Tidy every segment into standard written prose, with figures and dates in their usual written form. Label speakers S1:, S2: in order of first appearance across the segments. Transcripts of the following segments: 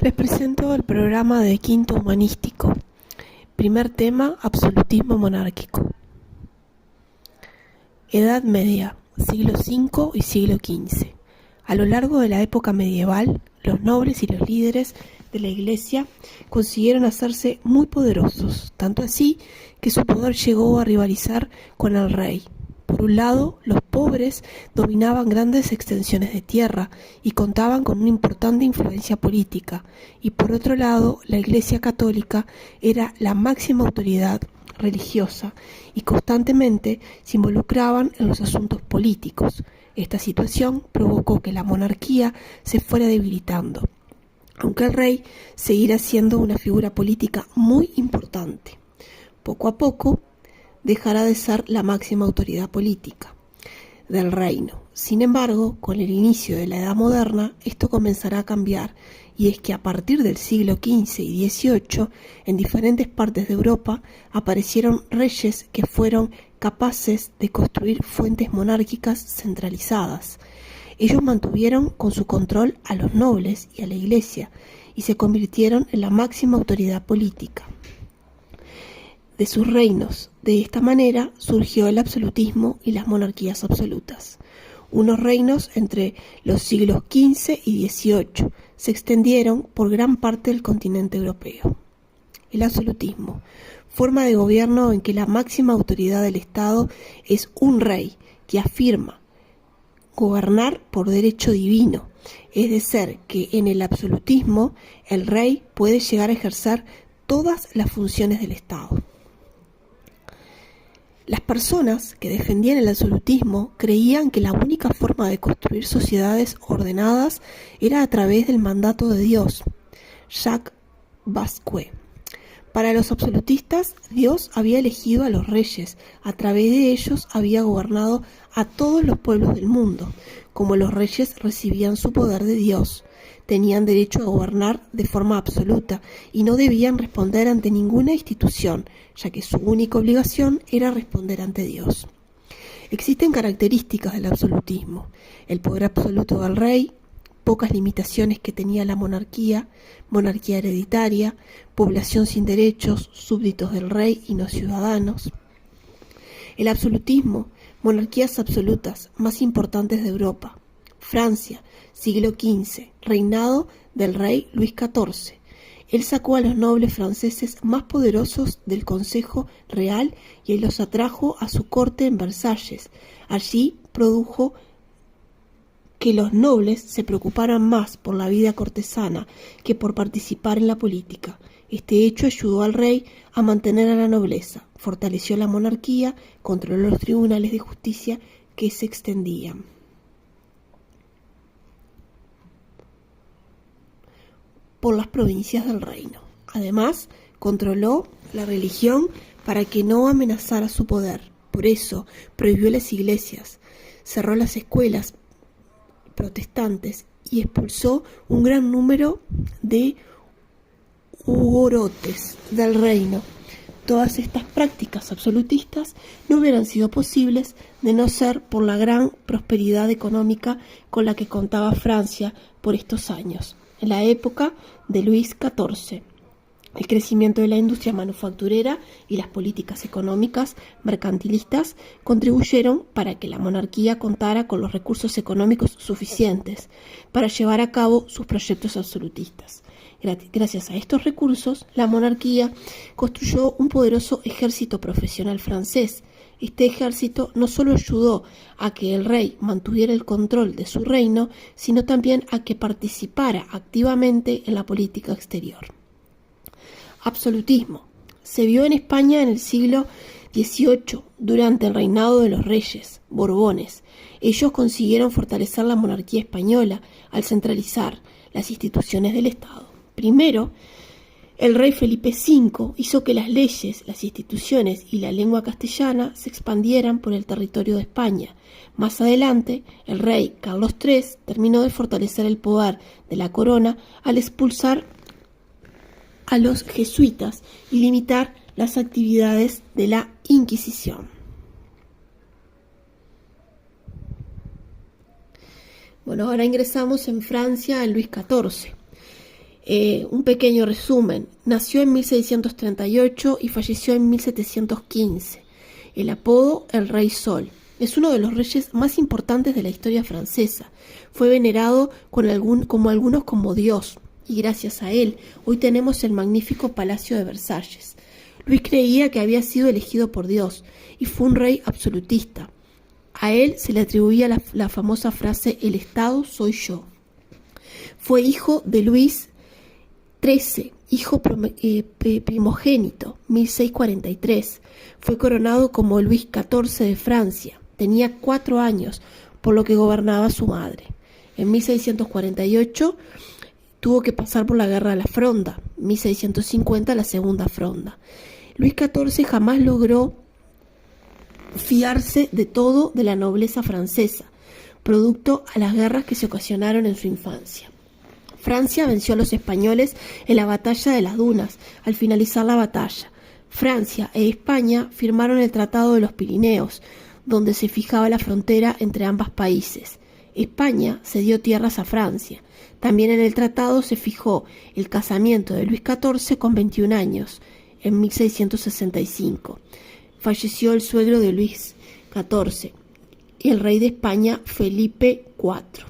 S1: Les presento el programa de Quinto Humanístico. Primer tema, absolutismo monárquico. Edad Media, siglo V y siglo XV. A lo largo de la época medieval, los nobles y los líderes de la Iglesia consiguieron hacerse muy poderosos, tanto así que su poder llegó a rivalizar con el rey. Por un lado, los pobres dominaban grandes extensiones de tierra y contaban con una importante influencia política, y por otro lado, la Iglesia católica era la máxima autoridad religiosa y constantemente se involucraban en los asuntos políticos. Esta situación provocó que la monarquía se fuera debilitando, aunque el rey seguirá siendo una figura política muy importante. Poco a poco, dejará de ser la máxima autoridad política del reino. Sin embargo, con el inicio de la Edad Moderna, esto comenzará a cambiar, y es que a partir del siglo XV y XVIII, en diferentes partes de Europa, aparecieron reyes que fueron capaces de construir fuentes monárquicas centralizadas. Ellos mantuvieron con su control a los nobles y a la Iglesia, y se convirtieron en la máxima autoridad política de sus reinos. De esta manera surgió el absolutismo y las monarquías absolutas. Unos reinos entre los siglos XV y XVIII se extendieron por gran parte del continente europeo. El absolutismo, forma de gobierno en que la máxima autoridad del Estado es un rey que afirma gobernar por derecho divino, es decir, que en el absolutismo el rey puede llegar a ejercer todas las funciones del Estado. Las personas que defendían el absolutismo creían que la única forma de construir sociedades ordenadas era a través del mandato de Dios. Jacques Basquiat. Para los absolutistas, Dios había elegido a los reyes, a través de ellos había gobernado a todos los pueblos del mundo. Como los reyes recibían su poder de Dios, tenían derecho a gobernar de forma absoluta y no debían responder ante ninguna institución, ya que su única obligación era responder ante Dios. Existen características del absolutismo: el poder absoluto del rey, pocas limitaciones que tenía la monarquía, monarquía hereditaria, población sin derechos, súbditos del rey y no ciudadanos. El absolutismo, monarquías absolutas más importantes de Europa. Francia, siglo XV, reinado del rey Luis XIV. Él sacó a los nobles franceses más poderosos del Consejo Real y los atrajo a su corte en Versalles. Allí produjo que los nobles se preocuparan más por la vida cortesana que por participar en la política. Este hecho ayudó al rey a mantener a la nobleza, fortaleció la monarquía, controló los tribunales de justicia que se extendían por las provincias del reino. Además, controló la religión para que no amenazara su poder. Por eso, prohibió las iglesias, cerró las escuelas protestantes y expulsó un gran número de hugonotes del reino. Todas estas prácticas absolutistas no hubieran sido posibles de no ser por la gran prosperidad económica con la que contaba Francia por estos años. En la época de Luis XIV, el crecimiento de la industria manufacturera y las políticas económicas mercantilistas contribuyeron para que la monarquía contara con los recursos económicos suficientes para llevar a cabo sus proyectos absolutistas. Gracias a estos recursos, la monarquía construyó un poderoso ejército profesional francés. Este ejército no solo ayudó a que el rey mantuviera el control de su reino, sino también a que participara activamente en la política exterior. Absolutismo. Se vio en España en el siglo XVIII, durante el reinado de los reyes Borbones. Ellos consiguieron fortalecer la monarquía española al centralizar las instituciones del Estado. Primero, el rey Felipe V hizo que las leyes, las instituciones y la lengua castellana se expandieran por el territorio de España. Más adelante, el rey Carlos III terminó de fortalecer el poder de la corona al expulsar a los jesuitas y limitar las actividades de la Inquisición. Bueno, ahora ingresamos en Francia en Luis XIV. Un pequeño resumen. Nació en 1638 y falleció en 1715. El apodo, el Rey Sol. Es uno de los reyes más importantes de la historia francesa. Fue venerado como algunos como Dios, y gracias a él hoy tenemos el magnífico Palacio de Versalles. Luis creía que había sido elegido por Dios y fue un rey absolutista. A él se le atribuía la famosa frase «El Estado soy yo». Fue hijo de Luis XIII, hijo primogénito, 1643. Fue coronado como Luis XIV de Francia. Tenía 4 años, por lo que gobernaba su madre. En 1648 tuvo que pasar por la Guerra de la Fronda, 1650 la Segunda Fronda. Luis XIV jamás logró fiarse de todo de la nobleza francesa, producto a las guerras que se ocasionaron en su infancia. Francia venció a los españoles en la batalla de las Dunas. Al finalizar la batalla, Francia e España firmaron el Tratado de los Pirineos, donde se fijaba la frontera entre ambos países. España cedió tierras a Francia. También en el tratado se fijó el casamiento de Luis XIV con 21 años, en 1665. Falleció el suegro de Luis XIV y el rey de España, Felipe IV,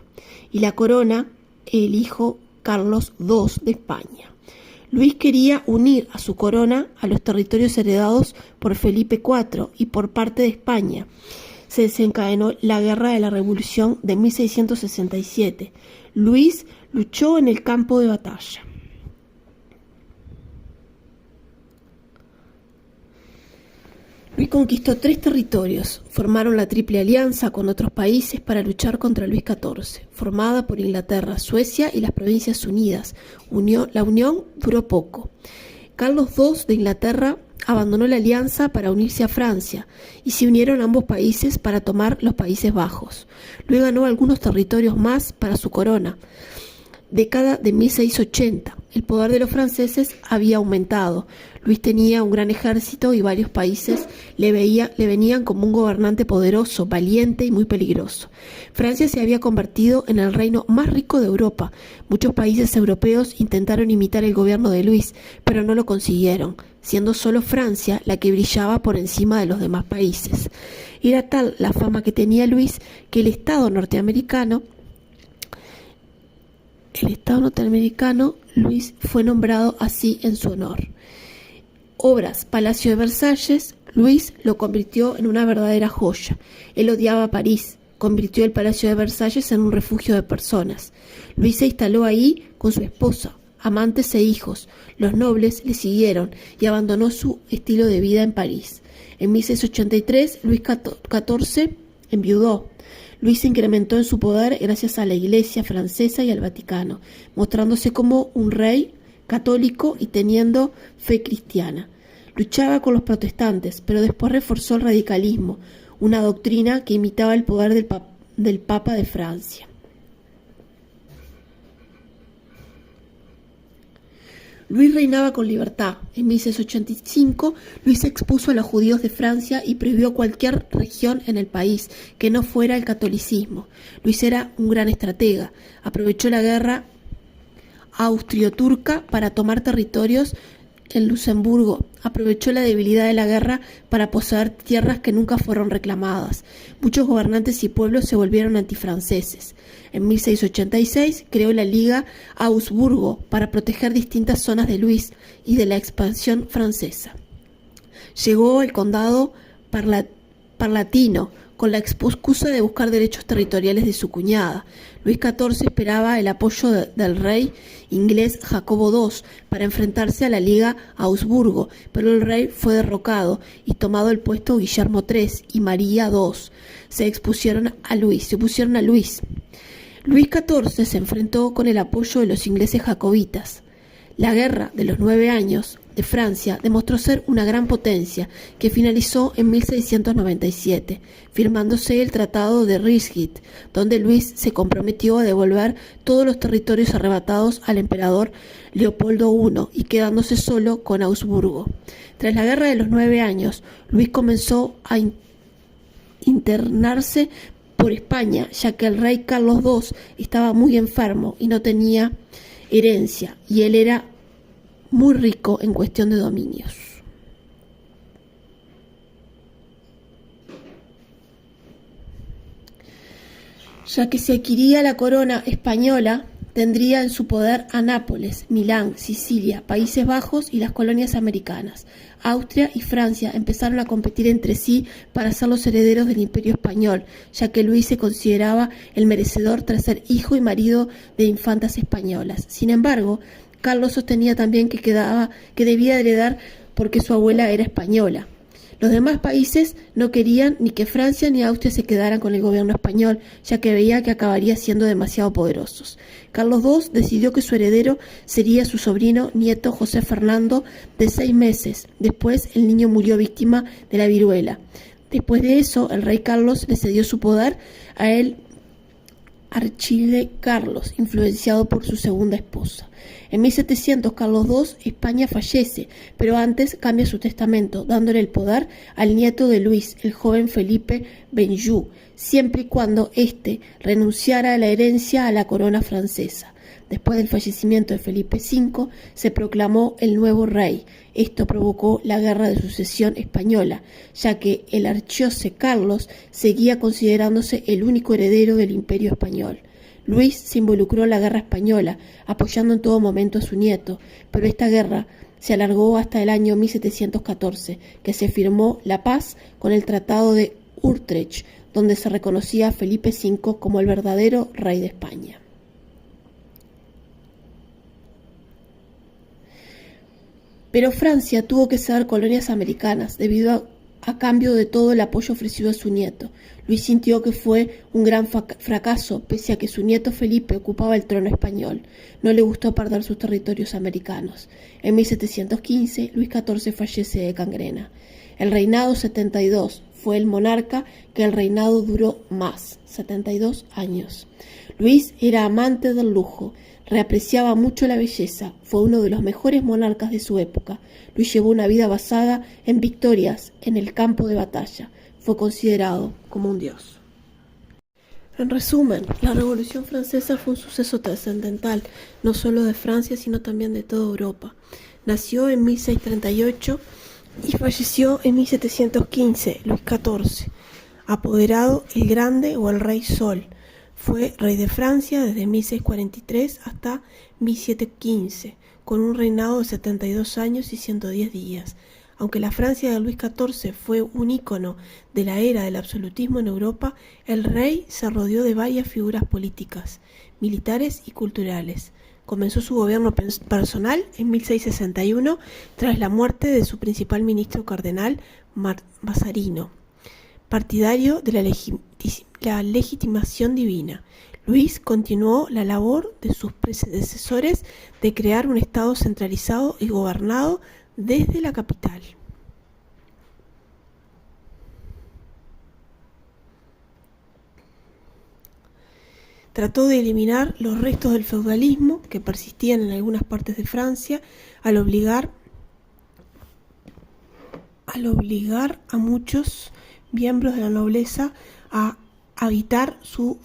S1: y la corona el hijo Carlos II de España. Luis quería unir a su corona a los territorios heredados por Felipe IV y por parte de España. Se desencadenó la Guerra de la Revolución de 1667. Luis luchó en el campo de batalla. Luis conquistó 3 territorios. Formaron la Triple Alianza con otros países para luchar contra Luis XIV, formada por Inglaterra, Suecia y las Provincias Unidas. La unión duró poco. Carlos II de Inglaterra abandonó la alianza para unirse a Francia y se unieron ambos países para tomar los Países Bajos. Luis ganó algunos territorios más para su corona. Década de 1680. El poder de los franceses había aumentado. Luis tenía un gran ejército y varios países le venían como un gobernante poderoso, valiente y muy peligroso. Francia se había convertido en el reino más rico de Europa. Muchos países europeos intentaron imitar el gobierno de Luis, pero no lo consiguieron, siendo solo Francia la que brillaba por encima de los demás países. Era tal la fama que tenía Luis que el Estado norteamericano, Luis fue nombrado así en su honor. Obras: Palacio de Versalles. Luis lo convirtió en una verdadera joya. Él odiaba París. Convirtió el Palacio de Versalles en un refugio de personas. Luis se instaló ahí con su esposa, amantes e hijos. Los nobles le siguieron y abandonó su estilo de vida en París. En 1683, Luis XIV enviudó. Luis se incrementó en su poder gracias a la Iglesia francesa y al Vaticano, mostrándose como un rey católico y teniendo fe cristiana. Luchaba con los protestantes, pero después reforzó el radicalismo, una doctrina que imitaba el poder del Papa de Francia. Luis reinaba con libertad. En 1685, Luis expuso a los judíos de Francia y prohibió cualquier religión en el país que no fuera el catolicismo. Luis era un gran estratega. Aprovechó la guerra austro-turca para tomar territorios en Luxemburgo. Aprovechó la debilidad de la guerra para poseer tierras que nunca fueron reclamadas. Muchos gobernantes y pueblos se volvieron antifranceses. En 1686 creó la Liga Augsburgo para proteger distintas zonas de Luis y de la expansión francesa. Llegó el condado Palatino con la excusa de buscar derechos territoriales de su cuñada. Luis XIV esperaba el apoyo del rey inglés Jacobo II para enfrentarse a la Liga Augsburgo, pero el rey fue derrocado y tomado el puesto Guillermo III y María II. Se opusieron a Luis. Luis XIV se enfrentó con el apoyo de los ingleses jacobitas. La Guerra de los 9 Años de Francia demostró ser una gran potencia que finalizó en 1697, firmándose el Tratado de Ryswick, donde Luis se comprometió a devolver todos los territorios arrebatados al emperador Leopoldo I y quedándose solo con Augsburgo. Tras la Guerra de los 9 Años, Luis comenzó a internarse por España, ya que el rey Carlos II estaba muy enfermo y no tenía herencia, y él era muy rico en cuestión de dominios. Ya que si adquiría la corona española, tendría en su poder a Nápoles, Milán, Sicilia, Países Bajos y las colonias americanas. Austria y Francia empezaron a competir entre sí para ser los herederos del Imperio Español, ya que Luis se consideraba el merecedor tras ser hijo y marido de infantas españolas. Sin embargo, Carlos sostenía también que debía heredar porque su abuela era española. Los demás países no querían ni que Francia ni Austria se quedaran con el gobierno español, ya que veía que acabaría siendo demasiado poderosos. Carlos II decidió que su heredero sería su sobrino nieto José Fernando, de 6 meses. Después el niño murió víctima de la viruela. Después de eso, el rey Carlos le cedió su poder a él, Archile Carlos, influenciado por su segunda esposa. En 1700, Carlos II, España fallece, pero antes cambia su testamento, dándole el poder al nieto de Luis, el joven Felipe Benjou, siempre y cuando éste renunciara a la herencia a la corona francesa. Después del fallecimiento de Felipe V, se proclamó el nuevo rey. Esto provocó la Guerra de Sucesión Española, ya que el archiduque Carlos seguía considerándose el único heredero del Imperio Español. Luis se involucró en la Guerra Española, apoyando en todo momento a su nieto, pero esta guerra se alargó hasta el año 1714, que se firmó la paz con el Tratado de Utrecht, donde se reconocía a Felipe V como el verdadero rey de España. Pero Francia tuvo que ceder colonias americanas debido a cambio de todo el apoyo ofrecido a su nieto. Luis sintió que fue un gran fracaso, pese a que su nieto Felipe ocupaba el trono español. No le gustó perder sus territorios americanos. En 1715, Luis XIV fallece de gangrena. El reinado 72 fue el monarca que el reinado duró más, 72 años. Luis era amante del lujo, reapreciaba mucho la belleza, fue uno de los mejores monarcas de su época. Luis llevó una vida basada en victorias en el campo de batalla. Fue considerado como un dios. En resumen, la Revolución Francesa fue un suceso trascendental, no solo de Francia, sino también de toda Europa. Nació en 1638 y falleció en 1715, Luis XIV, apoderado el Grande o el Rey Sol. Fue rey de Francia desde 1643 hasta 1715, con un reinado de 72 años y 110 días. Aunque la Francia de Luis XIV fue un ícono de la era del absolutismo en Europa, el rey se rodeó de varias figuras políticas, militares y culturales. Comenzó su gobierno personal en 1661 tras la muerte de su principal ministro cardenal Mazarino, partidario de la legitimación divina. Luis continuó la labor de sus predecesores de crear un Estado centralizado y gobernado desde la capital. Trató de eliminar los restos del feudalismo que persistían en algunas partes de Francia al obligar a muchos miembros de la nobleza a habitar su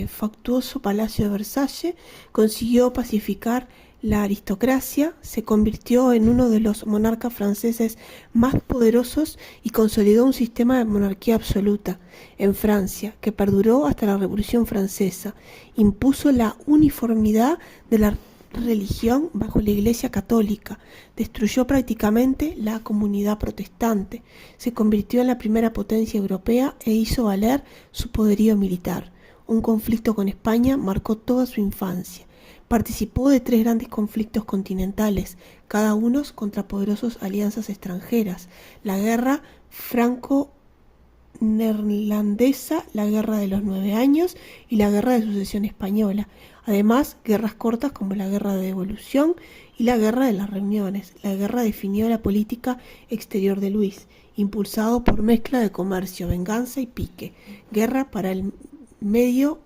S1: fastuoso palacio de Versalles. Consiguió pacificar la aristocracia, se convirtió en uno de los monarcas franceses más poderosos y consolidó un sistema de monarquía absoluta en Francia que perduró hasta la Revolución Francesa. Impuso la uniformidad de la religión bajo la Iglesia Católica, destruyó prácticamente la comunidad protestante, se convirtió en la primera potencia europea e hizo valer su poderío militar. Un conflicto con España marcó toda su infancia. Participó de 3 grandes conflictos continentales, cada uno contra poderosas alianzas extranjeras: la guerra franco-neerlandesa, la guerra de los 9 años y la guerra de sucesión española. Además, guerras cortas como la guerra de devolución y la guerra de las reuniones. La guerra definió la política exterior de Luis, impulsado por mezcla de comercio, venganza y pique. Guerra para el medio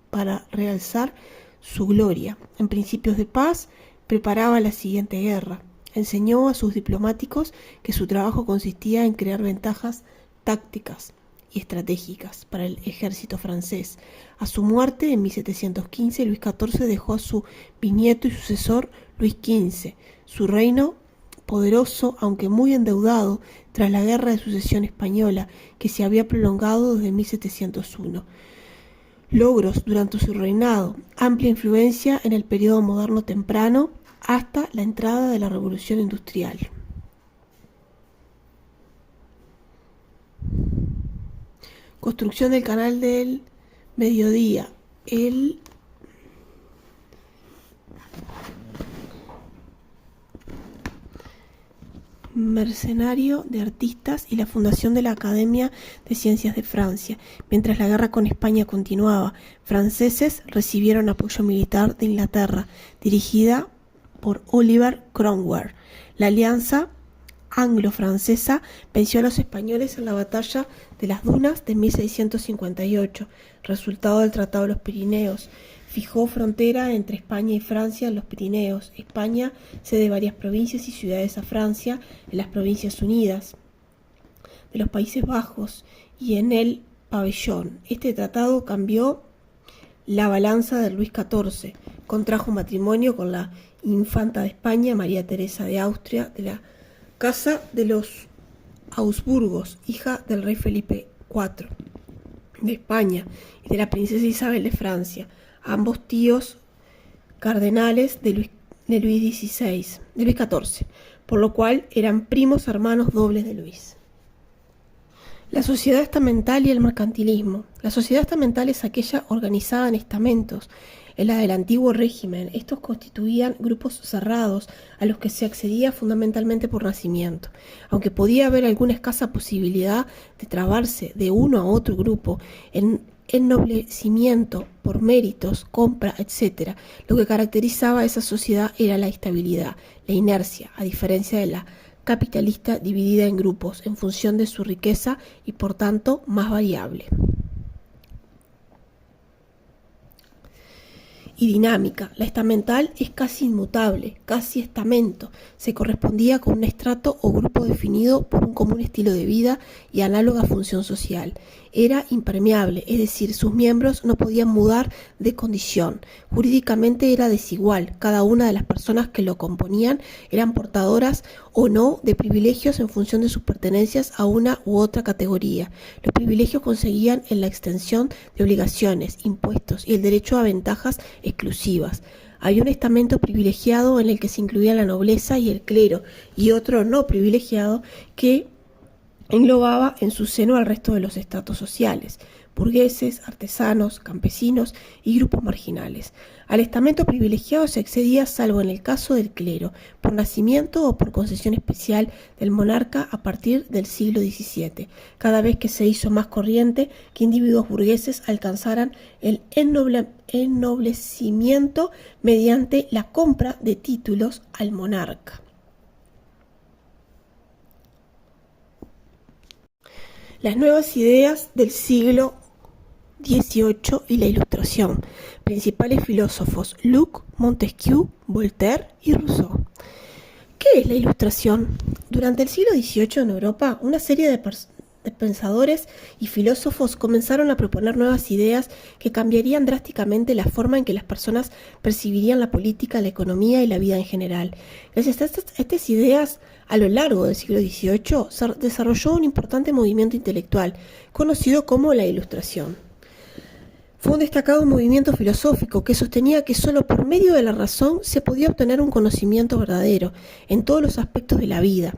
S1: para realzar su gloria. En principios de paz, preparaba la siguiente guerra. Enseñó a sus diplomáticos que su trabajo consistía en crear ventajas tácticas y estratégicas para el ejército francés. A su muerte, en 1715, Luis XIV dejó a su bisnieto y sucesor Luis XV. Su reino, poderoso, aunque muy endeudado, tras la Guerra de Sucesión Española, que se había prolongado desde 1701. Logros durante su reinado: amplia influencia en el periodo moderno temprano hasta la entrada de la Revolución Industrial. Construcción del Canal del Mediodía. El mercenario de artistas y la fundación de la Academia de Ciencias de Francia. Mientras la guerra con España continuaba, franceses recibieron apoyo militar de Inglaterra, dirigida por Oliver Cromwell. La alianza anglo-francesa venció a los españoles en la batalla de las Dunas de 1658, resultado del Tratado de los Pirineos. Fijó frontera entre España y Francia en los Pirineos. España cede varias provincias y ciudades a Francia en las Provincias Unidas de los Países Bajos y en el Pabellón. Este tratado cambió la balanza de Luis XIV. Contrajo matrimonio con la infanta de España, María Teresa de Austria, de la Casa de los Habsburgos, hija del rey Felipe IV de España y de la princesa Isabel de Francia, ambos tíos cardenales de Luis XIV, por lo cual eran primos hermanos dobles de Luis. La sociedad estamental y el mercantilismo. La sociedad estamental es aquella organizada en estamentos, en la del antiguo régimen. Estos constituían grupos cerrados a los que se accedía fundamentalmente por nacimiento. Aunque podía haber alguna escasa posibilidad de trabarse de uno a otro grupo en ennoblecimiento por méritos, compra, etc., lo que caracterizaba a esa sociedad era la estabilidad, la inercia, a diferencia de la capitalista dividida en grupos en función de su riqueza y por tanto más variable. Y dinámica. La estamental es casi inmutable, casi estamento. Se correspondía con un estrato o grupo definido por un común estilo de vida y análoga función social. Era impermeable, es decir, sus miembros no podían mudar de condición. Jurídicamente era desigual. Cada una de las personas que lo componían eran portadoras o no de privilegios en función de sus pertenencias a una u otra categoría. Los privilegios conseguían en la extensión de obligaciones, impuestos y el derecho a ventajas exclusivas. Había un estamento privilegiado en el que se incluía la nobleza y el clero, y otro no privilegiado que englobaba en su seno al resto de los estratos sociales, burgueses, artesanos, campesinos y grupos marginales. Al estamento privilegiado se accedía, salvo en el caso del clero, por nacimiento o por concesión especial del monarca a partir del siglo XVII, cada vez que se hizo más corriente que individuos burgueses alcanzaran el ennoblecimiento mediante la compra de títulos al monarca. Las nuevas ideas del siglo XVIII y la Ilustración. Principales filósofos: Locke, Montesquieu, Voltaire y Rousseau. ¿Qué es la Ilustración? Durante el siglo XVIII en Europa, una serie de pensadores y filósofos comenzaron a proponer nuevas ideas que cambiarían drásticamente la forma en que las personas percibirían la política, la economía y la vida en general. Gracias a estas ideas, a lo largo del siglo XVIII se desarrolló un importante movimiento intelectual, conocido como la Ilustración. Fue un destacado movimiento filosófico que sostenía que solo por medio de la razón se podía obtener un conocimiento verdadero en todos los aspectos de la vida.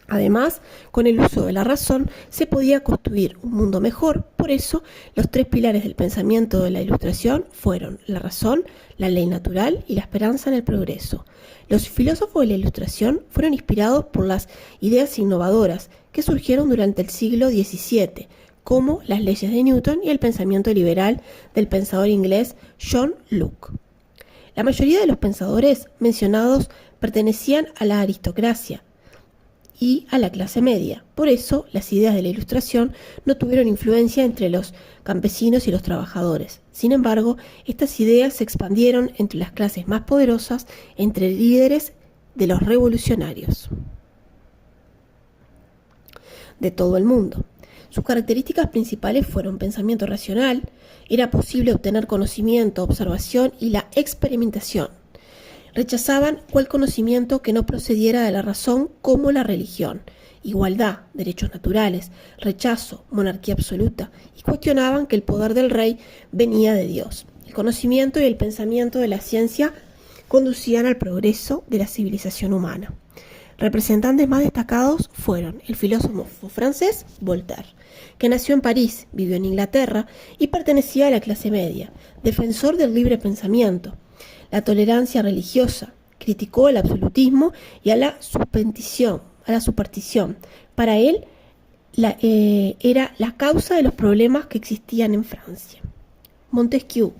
S1: Además, con el uso de la razón se podía construir un mundo mejor. Por eso, los tres pilares del pensamiento de la Ilustración fueron la razón, la ley natural y la esperanza en el progreso. Los filósofos de la Ilustración fueron inspirados por las ideas innovadoras que surgieron durante el siglo XVII, como las leyes de Newton y el pensamiento liberal del pensador inglés John Locke. La mayoría de los pensadores mencionados pertenecían a la aristocracia y a la clase media. Por eso, las ideas de la Ilustración no tuvieron influencia entre los campesinos y los trabajadores. Sin embargo, estas ideas se expandieron entre las clases más poderosas, entre líderes de los revolucionarios de todo el mundo. Sus características principales fueron pensamiento racional, era posible obtener conocimiento, observación y la experimentación. Rechazaban cual conocimiento que no procediera de la razón, como la religión, igualdad, derechos naturales, rechazo, monarquía absoluta, y cuestionaban que el poder del rey venía de Dios. El conocimiento y el pensamiento de la ciencia conducían al progreso de la civilización humana. Representantes más destacados fueron el filósofo francés Voltaire, que nació en París, vivió en Inglaterra y pertenecía a la clase media, defensor del libre pensamiento, la tolerancia religiosa, criticó el absolutismo y a la superstición. Para él era la causa de los problemas que existían en Francia. Montesquieu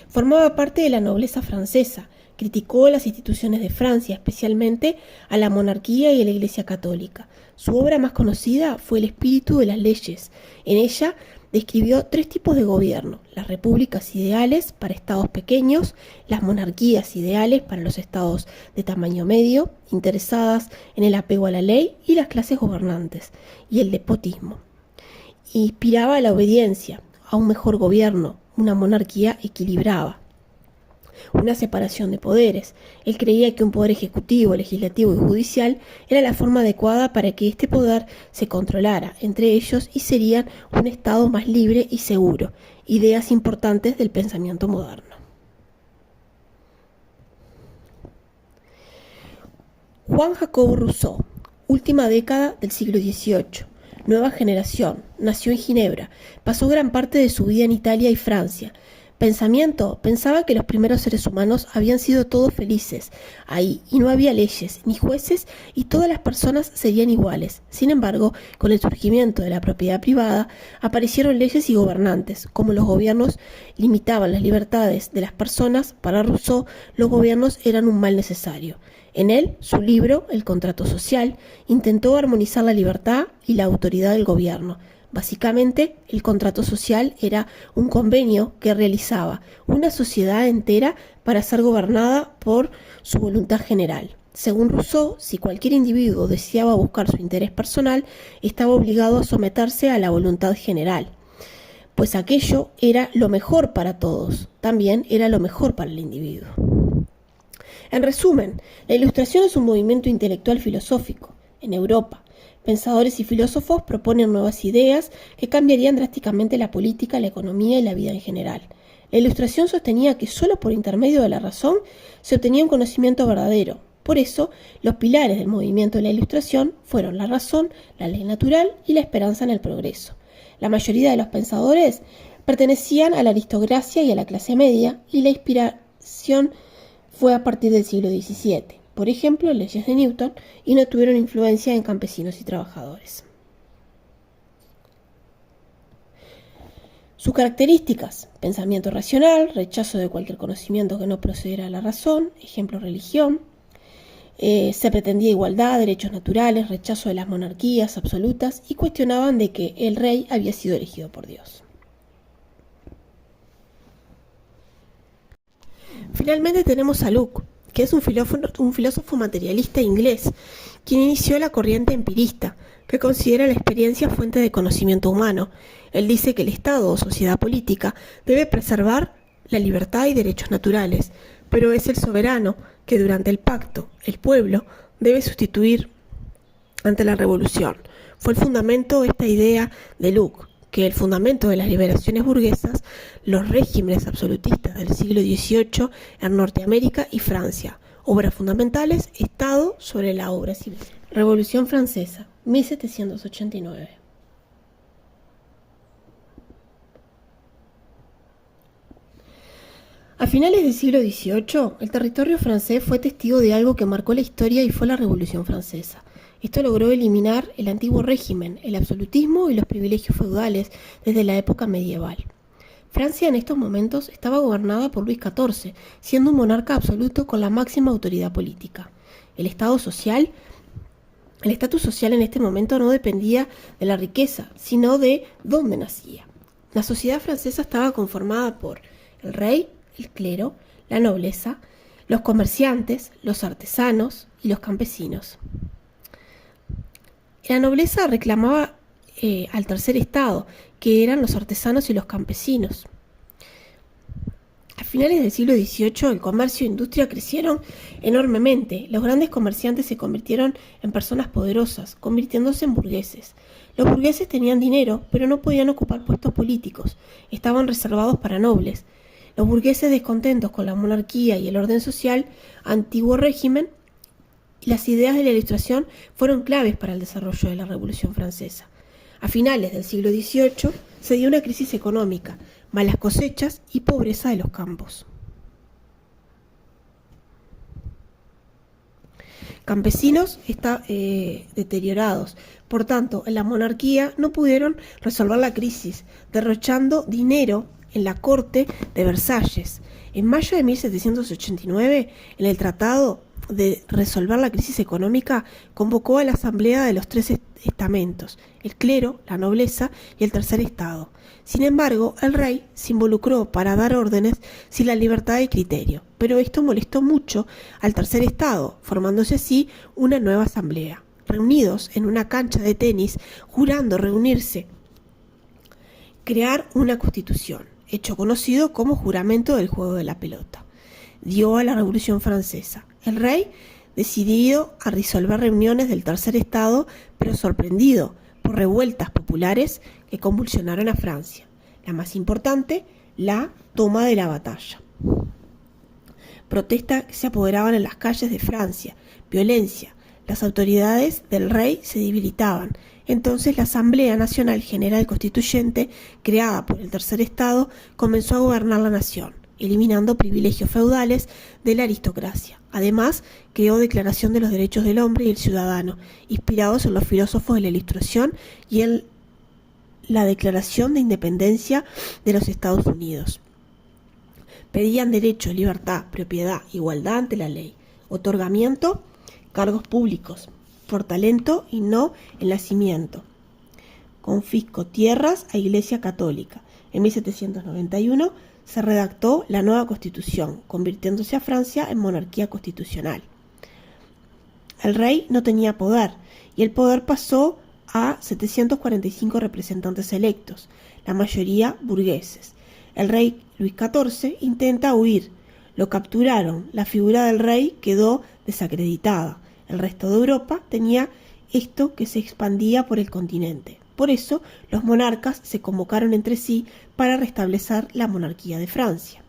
S1: formaba parte de la nobleza francesa, criticó las instituciones de Francia, especialmente a la monarquía y a la Iglesia católica. Su obra más conocida fue El espíritu de las leyes. En ella describió 3 tipos de gobierno: las repúblicas ideales para estados pequeños, las monarquías ideales para los estados de tamaño medio, interesadas en el apego a la ley, y las clases gobernantes, y el despotismo. Inspiraba a la obediencia, a un mejor gobierno, una monarquía equilibrada, una separación de poderes. Él creía que un poder ejecutivo, legislativo y judicial era la forma adecuada para que este poder se controlara entre ellos y serían un Estado más libre y seguro, ideas importantes del pensamiento moderno. Juan Jacobo Rousseau, última década del siglo XVIII, nueva generación, nació en Ginebra, pasó gran parte de su vida en Italia y Francia. Pensaba que los primeros seres humanos habían sido todos felices ahí y no había leyes ni jueces y todas las personas serían iguales. Sin embargo, con el surgimiento de la propiedad privada aparecieron leyes y gobernantes. Como los gobiernos limitaban las libertades de las personas, para Rousseau los gobiernos eran un mal necesario. En él, su libro, El contrato social, intentó armonizar la libertad y la autoridad del gobierno. Básicamente, el contrato social era un convenio que realizaba una sociedad entera para ser gobernada por su voluntad general. Según Rousseau, si cualquier individuo deseaba buscar su interés personal, estaba obligado a someterse a la voluntad general, pues aquello era lo mejor para todos, también era lo mejor para el individuo. En resumen, la Ilustración es un movimiento intelectual filosófico en Europa. Pensadores y filósofos proponen nuevas ideas que cambiarían drásticamente la política, la economía y la vida en general. La Ilustración sostenía que solo por intermedio de la razón se obtenía un conocimiento verdadero. Por eso, los pilares del movimiento de la Ilustración fueron la razón, la ley natural y la esperanza en el progreso. La mayoría de los pensadores pertenecían a la aristocracia y a la clase media, y la inspiración fue a partir del siglo XVII. Por ejemplo, leyes de Newton, y no tuvieron influencia en campesinos y trabajadores. Sus características: pensamiento racional, rechazo de cualquier conocimiento que no procediera de la razón, ejemplo religión, se pretendía igualdad, derechos naturales, rechazo de las monarquías absolutas y cuestionaban de que el rey había sido elegido por Dios. Finalmente tenemos a Locke, que es un filósofo materialista inglés, quien inició la corriente empirista, que considera la experiencia fuente de conocimiento humano. Él dice que el Estado o sociedad política debe preservar la libertad y derechos naturales, pero es el soberano que durante el pacto, el pueblo, debe sustituir ante la revolución. Fue el fundamento esta idea de Locke, que el fundamento de las liberaciones burguesas, los regímenes absolutistas del siglo XVIII en Norteamérica y Francia. Obras fundamentales: Estado sobre la obra civil. Revolución Francesa, 1789. A finales del siglo XVIII, el territorio francés fue testigo de algo que marcó la historia y fue la Revolución Francesa. Esto logró eliminar el antiguo régimen, el absolutismo y los privilegios feudales desde la época medieval. Francia en estos momentos estaba gobernada por Luis XIV, siendo un monarca absoluto con la máxima autoridad política. El estatus social en este momento no dependía de la riqueza, sino de dónde nacía. La sociedad francesa estaba conformada por el rey, el clero, la nobleza, los comerciantes, los artesanos y los campesinos. La nobleza reclamaba al tercer estado, que eran los artesanos y los campesinos. A finales del siglo XVIII, el comercio e industria crecieron enormemente. Los grandes comerciantes se convirtieron en personas poderosas, convirtiéndose en burgueses. Los burgueses tenían dinero, pero no podían ocupar puestos políticos. Estaban reservados para nobles. Los burgueses, descontentos con la monarquía y el orden social, antiguo régimen, las ideas de la Ilustración fueron claves para el desarrollo de la Revolución Francesa. A finales del siglo XVIII se dio una crisis económica, malas cosechas y pobreza de los campos. Campesinos deteriorados. Por tanto, en la monarquía no pudieron resolver la crisis, derrochando dinero en la corte de Versalles. En mayo de 1789, en el Tratado de resolver la crisis económica, convocó a la asamblea de los tres estamentos, el clero, la nobleza y el tercer estado. Sin embargo, el rey se involucró para dar órdenes sin la libertad de criterio, pero esto molestó mucho al tercer estado, formándose así una nueva asamblea. Reunidos en una cancha de tenis, jurando reunirse, crear una constitución, hecho conocido como juramento del juego de la pelota. Dio a la Revolución Francesa. El rey, decidido a disolver reuniones del tercer estado, pero sorprendido por revueltas populares que convulsionaron a Francia. La más importante, la toma de la batalla. Protestas que se apoderaban en las calles de Francia, violencia. Las autoridades del rey se debilitaban. Entonces la Asamblea Nacional General Constituyente, creada por el tercer estado, comenzó a gobernar la nación, eliminando privilegios feudales de la aristocracia. Además, creó Declaración de los Derechos del Hombre y el Ciudadano, inspirados en los filósofos de la Ilustración y en la Declaración de Independencia de los Estados Unidos. Pedían derechos, libertad, propiedad, igualdad ante la ley, otorgamiento, cargos públicos, por talento y no el nacimiento. Confisco tierras a Iglesia Católica. En 1791 se redactó la nueva Constitución, convirtiéndose a Francia en monarquía constitucional. El rey no tenía poder, y el poder pasó a 745 representantes electos, la mayoría burgueses. El rey Luis XIV intenta huir. Lo capturaron. La figura del rey quedó desacreditada. El resto de Europa tenía esto que se expandía por el continente. Por eso, los monarcas se convocaron entre sí para restablecer la monarquía de Francia.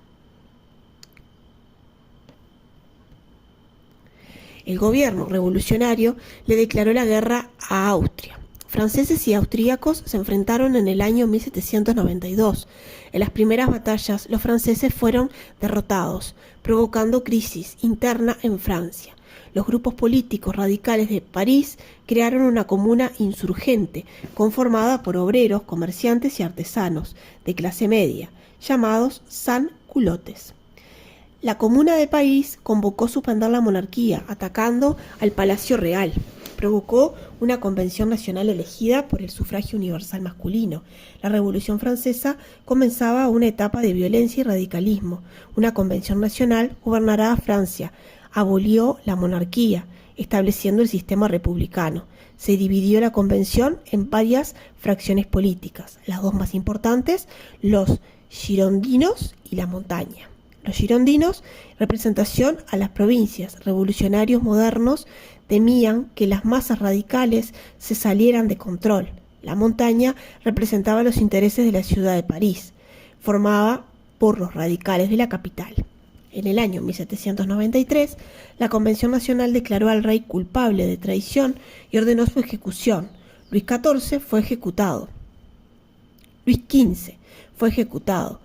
S1: El gobierno revolucionario le declaró la guerra a Austria. Franceses y austríacos se enfrentaron en el año 1792. En las primeras batallas, los franceses fueron derrotados, provocando crisis interna en Francia. Los grupos políticos radicales de París crearon una comuna insurgente, conformada por obreros, comerciantes y artesanos de clase media, llamados sans-culottes. La Comuna de París convocó suspender la monarquía, atacando al Palacio Real. Provocó una convención nacional elegida por el sufragio universal masculino. La Revolución Francesa comenzaba una etapa de violencia y radicalismo. Una convención nacional gobernará a Francia. Abolió la monarquía, estableciendo el sistema republicano. Se dividió la convención en varias fracciones políticas, las dos más importantes, los girondinos y la montaña. Los girondinos, representación a las provincias. Revolucionarios modernos temían que las masas radicales se salieran de control. La montaña representaba los intereses de la ciudad de París, formada por los radicales de la capital. En el año 1793, la Convención Nacional declaró al rey culpable de traición y ordenó su ejecución. Luis XIV fue ejecutado. Luis XV fue ejecutado.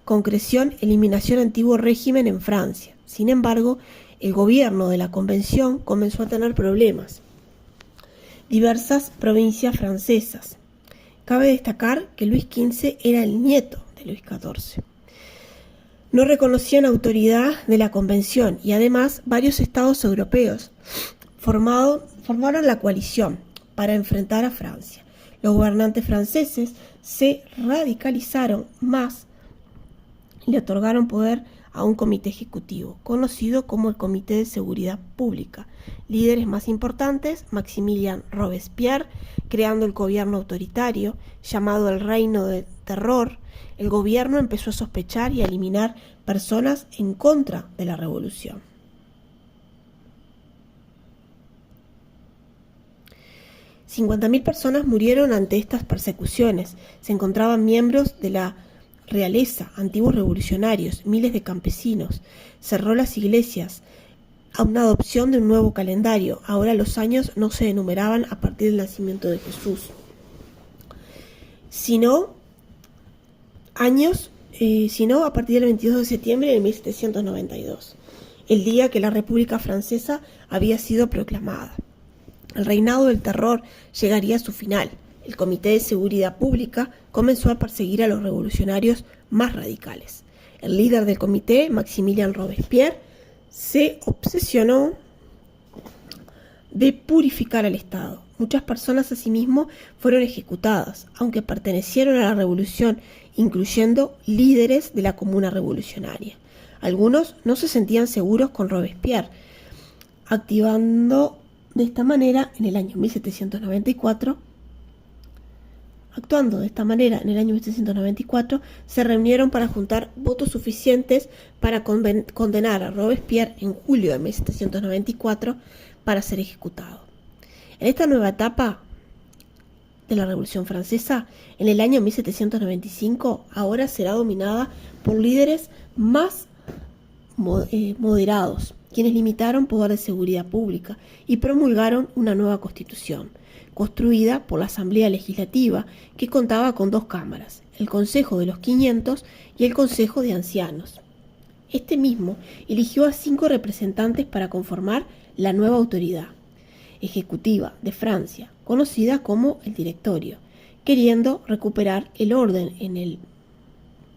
S1: Concreción, eliminación antiguo régimen en Francia. Sin embargo, el gobierno de la Convención comenzó a tener problemas. Diversas provincias francesas. Cabe destacar que Luis XV era el nieto de Luis XIV. No reconocían autoridad de la Convención y además varios estados europeos formaron la coalición para enfrentar a Francia. Los gobernantes franceses se radicalizaron más y le otorgaron poder a un comité ejecutivo, conocido como el Comité de Seguridad Pública. Líderes más importantes, Maximilien Robespierre, creando el gobierno autoritario, llamado el Reino del Terror. El gobierno empezó a sospechar y a eliminar personas en contra de la revolución. 50.000 personas murieron ante estas persecuciones. Se encontraban miembros de la realeza, antiguos revolucionarios, miles de campesinos. Cerró las iglesias a una adopción de un nuevo calendario. Ahora los años no se enumeraban a partir del nacimiento de Jesús, sino a partir del 22 de septiembre de 1792, el día que la República Francesa había sido proclamada. El reinado del terror llegaría a su final. El Comité de Seguridad Pública comenzó a perseguir a los revolucionarios más radicales. El líder del comité, Maximilien Robespierre, se obsesionó de purificar al Estado. Muchas personas asimismo fueron ejecutadas, aunque pertenecieron a la revolución, incluyendo líderes de la Comuna Revolucionaria. Algunos no se sentían seguros con Robespierre, actuando de esta manera en el año 1794, se reunieron para juntar votos suficientes para condenar a Robespierre en julio de 1794 para ser ejecutado. En esta nueva etapa de la Revolución Francesa, en el año 1795, ahora será dominada por líderes más moderados, quienes limitaron poder de seguridad pública y promulgaron una nueva constitución, construida por la Asamblea Legislativa, que contaba con 2 cámaras, el Consejo de los 500 y el Consejo de Ancianos. Este mismo eligió a 5 representantes para conformar la nueva autoridad ejecutiva de Francia, conocida como el Directorio, queriendo recuperar el orden en el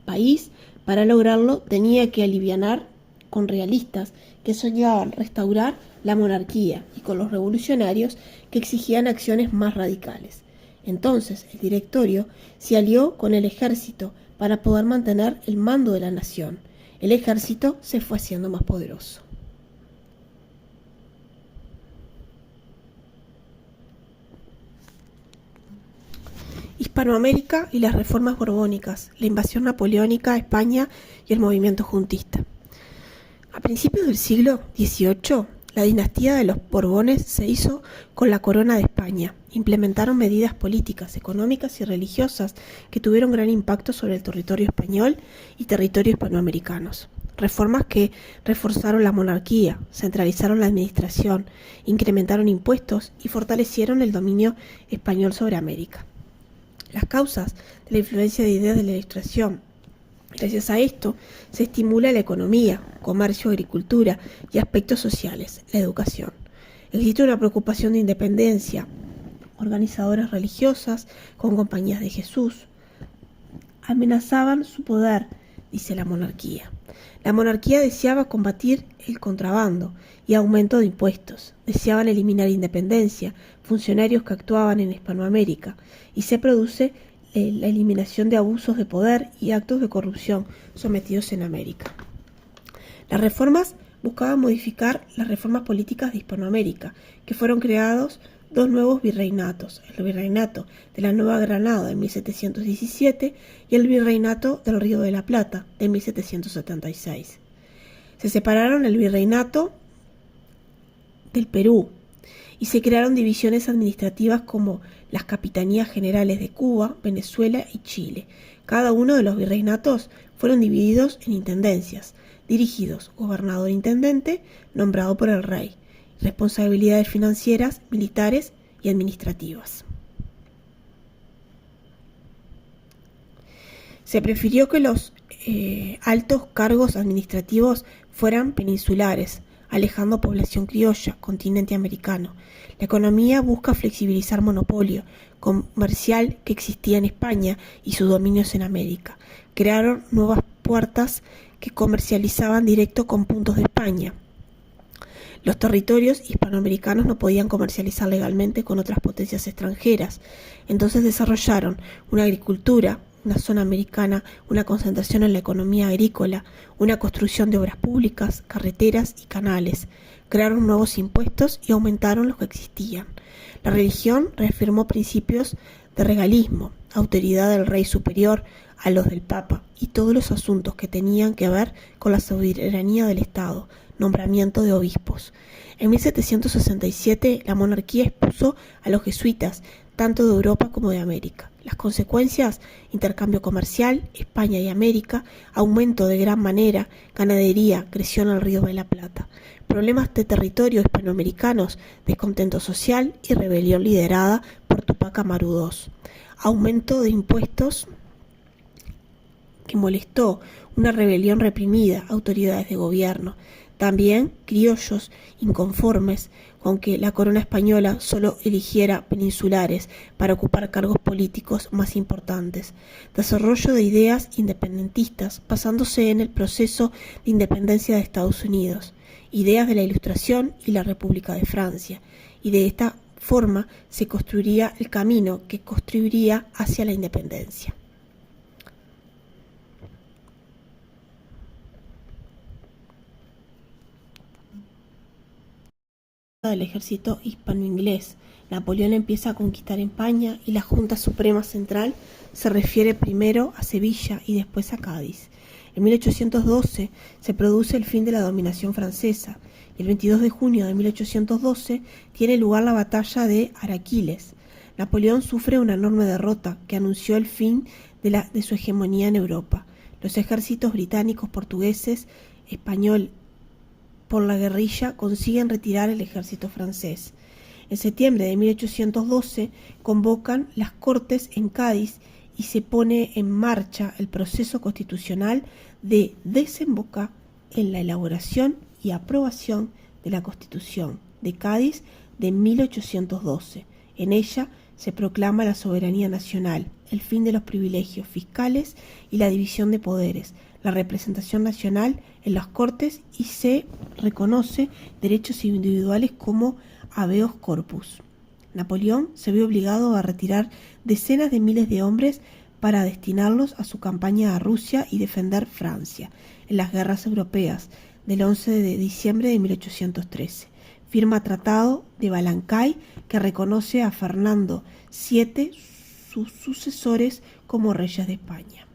S1: país. Para lograrlo tenía que alivianar con realistas que soñaban restaurar la monarquía y con los revolucionarios que exigían acciones más radicales. Entonces el Directorio se alió con el ejército para poder mantener el mando de la nación. El ejército se fue haciendo más poderoso. Hispanoamérica y las reformas borbónicas, la invasión napoleónica a España y el movimiento juntista. A principios del siglo XVIII, la dinastía de los Borbones se hizo con la corona de España. Implementaron medidas políticas, económicas y religiosas que tuvieron gran impacto sobre el territorio español y territorios hispanoamericanos. Reformas que reforzaron la monarquía, centralizaron la administración, incrementaron impuestos y fortalecieron el dominio español sobre América. Las causas de la influencia de ideas de la Ilustración. Gracias a esto se estimula la economía, comercio, agricultura y aspectos sociales, la educación. Existe una preocupación de independencia. Organizadoras religiosas con compañías de Jesús amenazaban su poder, dice la monarquía. La monarquía deseaba combatir el contrabando y aumento de impuestos. Deseaban eliminar independencia, funcionarios que actuaban en Hispanoamérica, y se produce la eliminación de abusos de poder y actos de corrupción sometidos en América. Las reformas buscaban modificar las reformas políticas de Hispanoamérica, que fueron creados 2 nuevos virreinatos, el virreinato de la Nueva Granada de 1717 y el virreinato del Río de la Plata de 1776. Se separaron el virreinato del Perú y se crearon divisiones administrativas como las capitanías generales de Cuba, Venezuela y Chile. Cada uno de los virreinatos fueron divididos en intendencias, dirigidos gobernador-intendente, nombrado por el rey, responsabilidades financieras, militares y administrativas. Se prefirió que los altos cargos administrativos fueran peninsulares, alejando población criolla, continente americano. La economía busca flexibilizar monopolio comercial que existía en España y sus dominios en América. Crearon nuevas puertas que comercializaban directo con puntos de España. Los territorios hispanoamericanos no podían comercializar legalmente con otras potencias extranjeras. Entonces desarrollaron una agricultura, una zona americana, una concentración en la economía agrícola, una construcción de obras públicas, carreteras y canales. Crearon nuevos impuestos y aumentaron los que existían. La religión reafirmó principios de regalismo, autoridad del rey superior a los del papa y todos los asuntos que tenían que ver con la soberanía del Estado, nombramiento de obispos. En 1767 la monarquía expuso a los jesuitas, tanto de Europa como de América. Las consecuencias: intercambio comercial, España y América, aumento de gran manera, ganadería, creció en el Río de la Plata. Problemas de territorio hispanoamericanos, descontento social y rebelión liderada por Tupac Amaru II. Aumento de impuestos que molestó, una rebelión reprimida, autoridades de gobierno. También criollos inconformes con que la corona española solo eligiera peninsulares para ocupar cargos políticos más importantes. Desarrollo de ideas independentistas, basándose en el proceso de independencia de Estados Unidos. Ideas de la Ilustración y la República de Francia. Y de esta forma se construiría el camino que construiría hacia la independencia. Del ejército hispano-inglés. Napoleón empieza a conquistar España y la Junta Suprema Central se refiere primero a Sevilla y después a Cádiz. En 1812 se produce el fin de la dominación francesa y el 22 de junio de 1812 tiene lugar la batalla de Araquiles. Napoleón sufre una enorme derrota que anunció el fin de su hegemonía en Europa. Los ejércitos británicos, portugueses, español por la guerrilla consiguen retirar el ejército francés. En septiembre de 1812 convocan las Cortes en Cádiz y se pone en marcha el proceso constitucional de desemboca en la elaboración y aprobación de la Constitución de Cádiz de 1812. En ella se proclama la soberanía nacional, el fin de los privilegios fiscales y la división de poderes, la representación nacional en las Cortes y se reconoce derechos individuales como habeas corpus. Napoleón se vio obligado a retirar decenas de miles de hombres para destinarlos a su campaña a Rusia y defender Francia en las guerras europeas del 11 de diciembre de 1813. Firma Tratado de Balancay que reconoce a Fernando VII, sus sucesores, como reyes de España.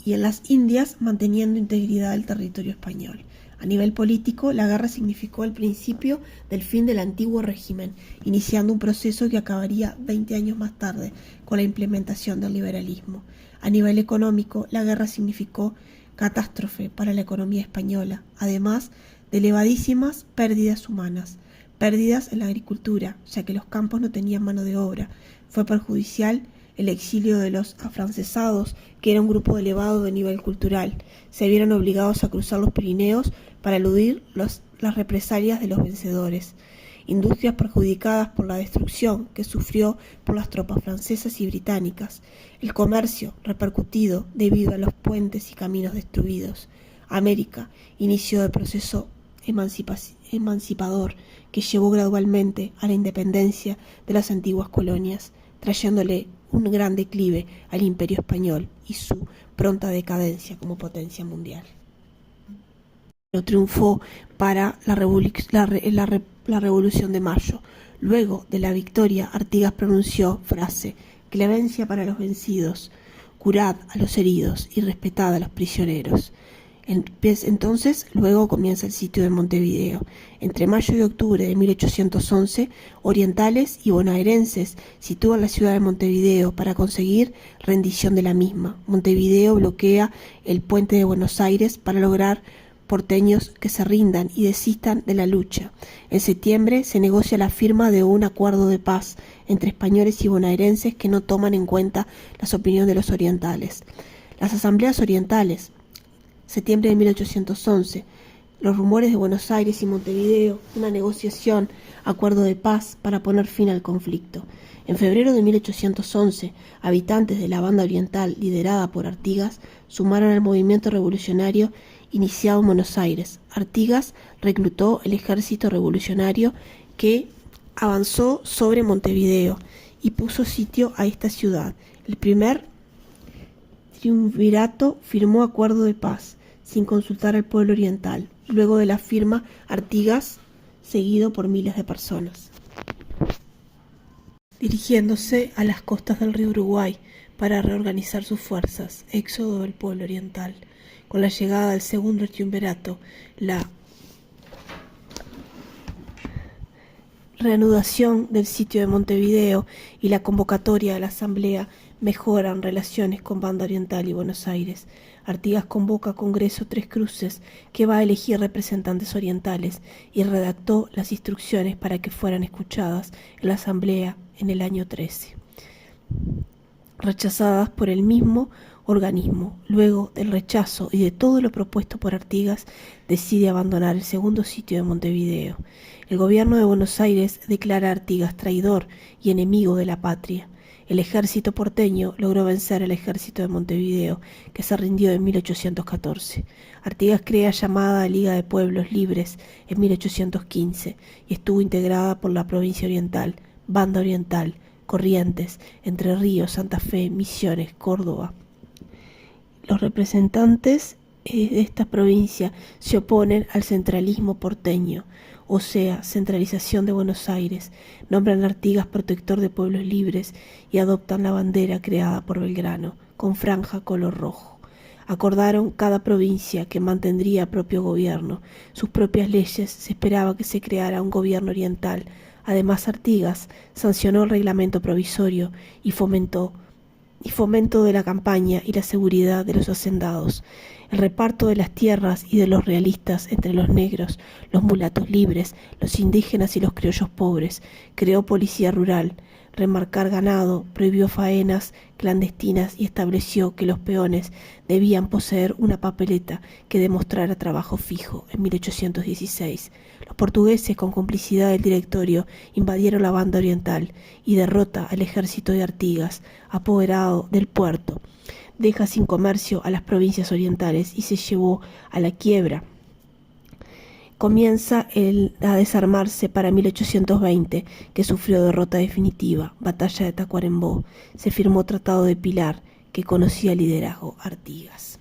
S1: Y en las Indias manteniendo integridad del territorio español. A nivel político, la guerra significó el principio del fin del antiguo régimen, iniciando un proceso que acabaría 20 años más tarde con la implementación del liberalismo. A nivel económico, la guerra significó catástrofe para la economía española, además de elevadísimas pérdidas humanas, pérdidas en la agricultura, ya que los campos no tenían mano de obra. Fue perjudicial el exilio de los afrancesados, que era un grupo elevado de nivel cultural. Se vieron obligados a cruzar los Pirineos para eludir las represalias de los vencedores. Industrias perjudicadas por la destrucción que sufrió por las tropas francesas y británicas. El comercio repercutido debido a los puentes y caminos destruidos. América, inicio del proceso emancipador que llevó gradualmente a la independencia de las antiguas colonias, trayéndole un gran declive al Imperio Español y su pronta decadencia como potencia mundial. Pero triunfó para la Revolución de Mayo. Luego de la victoria, Artigas pronunció frase: clemencia para los vencidos, curad a los heridos y respetad a los prisioneros. Entonces, luego comienza el sitio de Montevideo. Entre mayo y octubre de 1811, orientales y bonaerenses sitúan la ciudad de Montevideo para conseguir rendición de la misma. Montevideo bloquea el puente de Buenos Aires para lograr porteños que se rindan y desistan de la lucha. En septiembre se negocia la firma de un acuerdo de paz entre españoles y bonaerenses que no toman en cuenta las opiniones de los orientales. Las asambleas orientales, septiembre de 1811, los rumores de Buenos Aires y Montevideo, una negociación, acuerdo de paz para poner fin al conflicto. En febrero de 1811, habitantes de la banda oriental liderada por Artigas sumaron al movimiento revolucionario iniciado en Buenos Aires. Artigas reclutó el ejército revolucionario que avanzó sobre Montevideo y puso sitio a esta ciudad. El primer triunvirato firmó acuerdo de paz, sin consultar al pueblo oriental. Luego de la firma, Artigas, seguido por miles de personas, dirigiéndose a las costas del río Uruguay para reorganizar sus fuerzas, éxodo del pueblo oriental. Con la llegada del segundo triunvirato, la reanudación del sitio de Montevideo y la convocatoria de la Asamblea mejoran relaciones con Banda Oriental y Buenos Aires. Artigas convoca a Congreso Tres Cruces, que va a elegir representantes orientales, y redactó las instrucciones para que fueran escuchadas en la Asamblea en el año 13, rechazadas por el mismo organismo. Luego del rechazo y de todo lo propuesto por Artigas, decide abandonar el segundo sitio de Montevideo. El gobierno de Buenos Aires declara a Artigas traidor y enemigo de la patria. El ejército porteño logró vencer al ejército de Montevideo, que se rindió en 1814. Artigas crea llamada Liga de Pueblos Libres en 1815 y estuvo integrada por la provincia oriental, Banda Oriental, Corrientes, Entre Ríos, Santa Fe, Misiones, Córdoba. Los representantes de esta provincia se oponen al centralismo porteño, o sea, centralización de Buenos Aires, nombran a Artigas protector de pueblos libres y adoptan la bandera creada por Belgrano, con franja color rojo. Acordaron cada provincia que mantendría propio gobierno, sus propias leyes. Se esperaba que se creara un gobierno oriental. Además, Artigas sancionó el reglamento provisorio y fomento de la campaña y la seguridad de los hacendados, el reparto de las tierras y de los realistas entre los negros, los mulatos libres, los indígenas y los criollos pobres. Creó policía rural, remarcar ganado, prohibió faenas clandestinas y estableció que los peones debían poseer una papeleta que demostrara trabajo fijo. En 1816, los portugueses, con complicidad del Directorio, invadieron la Banda Oriental y derrota al ejército de Artigas, apoderado del puerto. Deja sin comercio a las provincias orientales y se llevó a la quiebra. Comienza a desarmarse para 1820, que sufrió derrota definitiva, batalla de Tacuarembó. Se firmó Tratado de Pilar, que conocía el liderazgo Artigas.